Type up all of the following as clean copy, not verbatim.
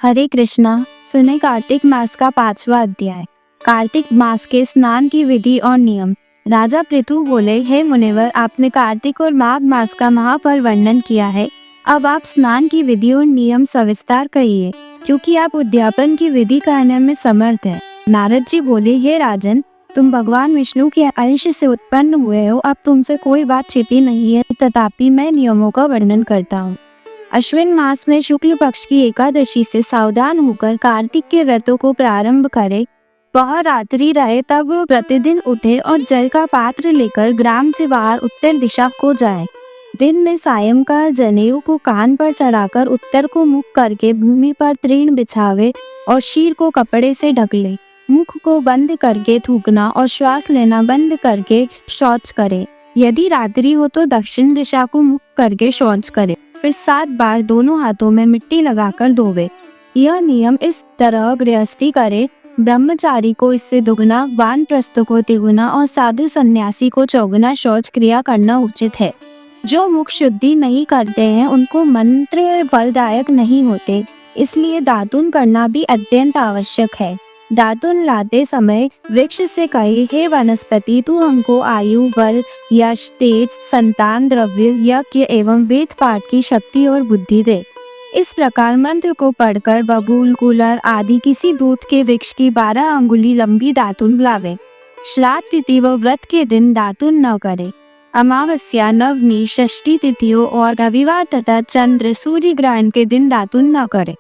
हरे कृष्णा। सुने कार्तिक मास का 5वां अध्याय। कार्तिक मास के स्नान की विधि और नियम। राजा पृथु बोले, हे मुनिवर, आपने कार्तिक और माघ मास का महापर्व वर्णन किया है। अब आप स्नान की विधि और नियम सविस्तार कहिए, क्योंकि आप उद्यापन की विधि कहने में समर्थ हैं। नारद जी बोले, हे राजन, तुम भगवान विष्णु के अंश से उत्पन्न हुए हो। अब तुमसे कोई बात छिपी नहीं है, तथापि मैं नियमों का वर्णन करता हूँ। अश्विन मास में शुक्ल पक्ष की एकादशी से सावधान होकर कार्तिक के व्रतों को प्रारंभ करें। वह रात्रि रहे तब प्रतिदिन उठे और जल का पात्र लेकर ग्राम से बाहर उत्तर दिशा को जाए। दिन में सायंकाल जनेऊ को कान पर चढ़ाकर उत्तर को मुख करके भूमि पर तृण बिछावे और शीर को कपड़े से ढक ले। मुख को बंद करके थूकना और श्वास लेना बंद करके शौच करे। यदि रात्रि हो तो दक्षिण दिशा को मुख करके शौच करे। फिर 7 बार दोनों हाथों में मिट्टी लगाकर धोवे। यह नियम इस तरह गृहस्थी करे। ब्रह्मचारी को इससे दुगना, वानप्रस्थ को तिगुना और साधु सन्यासी को चौगुना शौच क्रिया करना उचित है। जो मुख शुद्धि नहीं करते हैं उनको मंत्र फलदायक नहीं होते, इसलिए दातुन करना भी अत्यंत आवश्यक है। दातुन लाते समय वृक्ष से कहे, हे वनस्पति, तू हमको आयु, बल, यश, तेज, संतान, द्रव्य, यज्ञ एवं वेद पाठ की शक्ति और बुद्धि दे। इस प्रकार मंत्र को पढ़कर बबूल, गुलर आदि किसी दूध के वृक्ष की 12 अंगुली लंबी दातुन लावे। श्राद्ध तिथि व व्रत के दिन दातुन न करे। अमावस्या, नवमी, षष्ठी तिथियों और रविवार तथा चंद्र सूर्य ग्रहण के दिन दातुन न करे।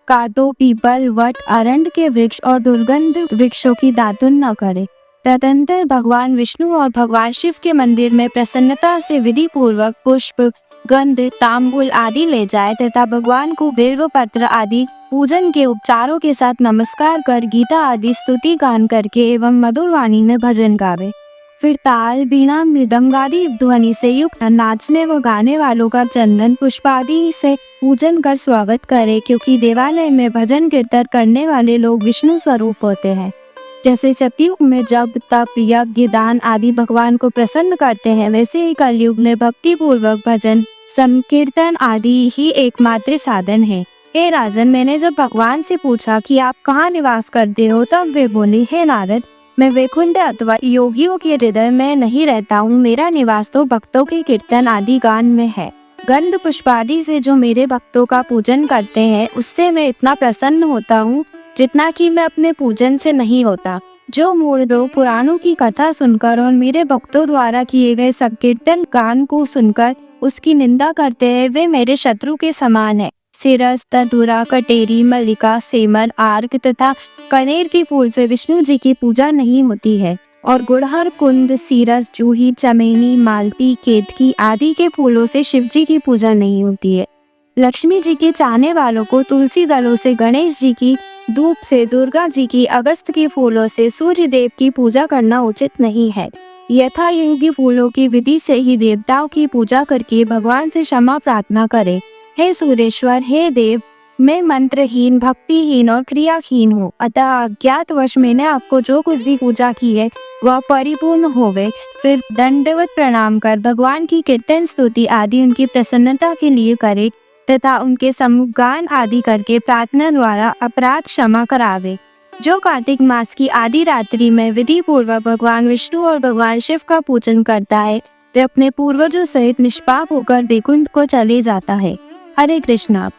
काटो, पीपल, वट, अरंड के वृक्ष और दुर्गंध वृक्षों की दातुन न करे। तदंतर भगवान विष्णु और भगवान शिव के मंदिर में प्रसन्नता से विधि पूर्वक पुष्प, गंध, तांबूल आदि ले जाए तथा भगवान को बिल्व पत्र आदि पूजन के उपचारों के साथ नमस्कार कर गीता आदि स्तुति गान करके एवं मधुर वाणी में भजन गावे। फिर ताल, बीना, मृदंग आदि ध्वनि से युक्त नाचने व गाने वालों का चंदन पुष्प आदि से पूजन कर स्वागत करे, क्योंकि देवालय में भजन कीर्तन करने वाले लोग विष्णु स्वरूप होते हैं। जैसे सतयुग में जप, तप, यज्ञ, दान आदि भगवान को प्रसन्न करते हैं, वैसे ही कलयुग में भक्ति पूर्वक भजन, संकीर्तन आदि ही एकमात्र साधन है। हे राजन, मैंने जब भगवान से पूछा कि आप कहाँ निवास करते हो, तब वे बोले, हे नारद, मैं वैकुंठ अथवा योगियों के हृदय में नहीं रहता हूँ। मेरा निवास तो भक्तों के कीर्तन आदि गान में है। गंध पुष्प आदि से जो मेरे भक्तों का पूजन करते हैं, उससे मैं इतना प्रसन्न होता हूँ जितना कि मैं अपने पूजन से नहीं होता। जो मूढ़ लोग पुराणों की कथा सुनकर और मेरे भक्तों द्वारा किए गए संकीर्तन गान को सुनकर उसकी निंदा करते हैं, वे मेरे शत्रु के समान है। सिरस, तदुरा, कटेरी, मल्लिका, सेमर, आर्क तथा कनेर के फूल से विष्णु जी की पूजा नहीं होती है, और गुड़हर, कुंद, सीरस, जूही, चमेली, मालती, केतकी आदि के फूलों से शिव जी की पूजा नहीं होती है। लक्ष्मी जी के चाहने वालों को तुलसी दलों से, गणेश जी की धूप से, दुर्गा जी की अगस्त के फूलों से, सूर्य देव की पूजा करना उचित नहीं है। यथा योगी फूलों की विधि से ही देवताओं की पूजा करके भगवान से क्षमा प्रार्थना करे। हे सूर्येश्वर, हे देव, मैं मंत्रहीन, भक्तिहीन और क्रियाहीन हूँ, अतः अज्ञातवश मैंने आपको जो कुछ भी पूजा की है वह परिपूर्ण होवे। फिर दंडवत प्रणाम कर भगवान की कीर्तन, स्तुति आदि उनकी प्रसन्नता के लिए करे तथा उनके सम्मुखगान आदि करके प्रार्थना द्वारा अपराध क्षमा करावे। जो कार्तिक मास की आदि रात्रि में विधि पूर्वक भगवान विष्णु और भगवान शिव का पूजन करता है, वे अपने पूर्वजों सहित निष्पाप होकर वैकुंठ को चले जाता है। हरे कृष्णा।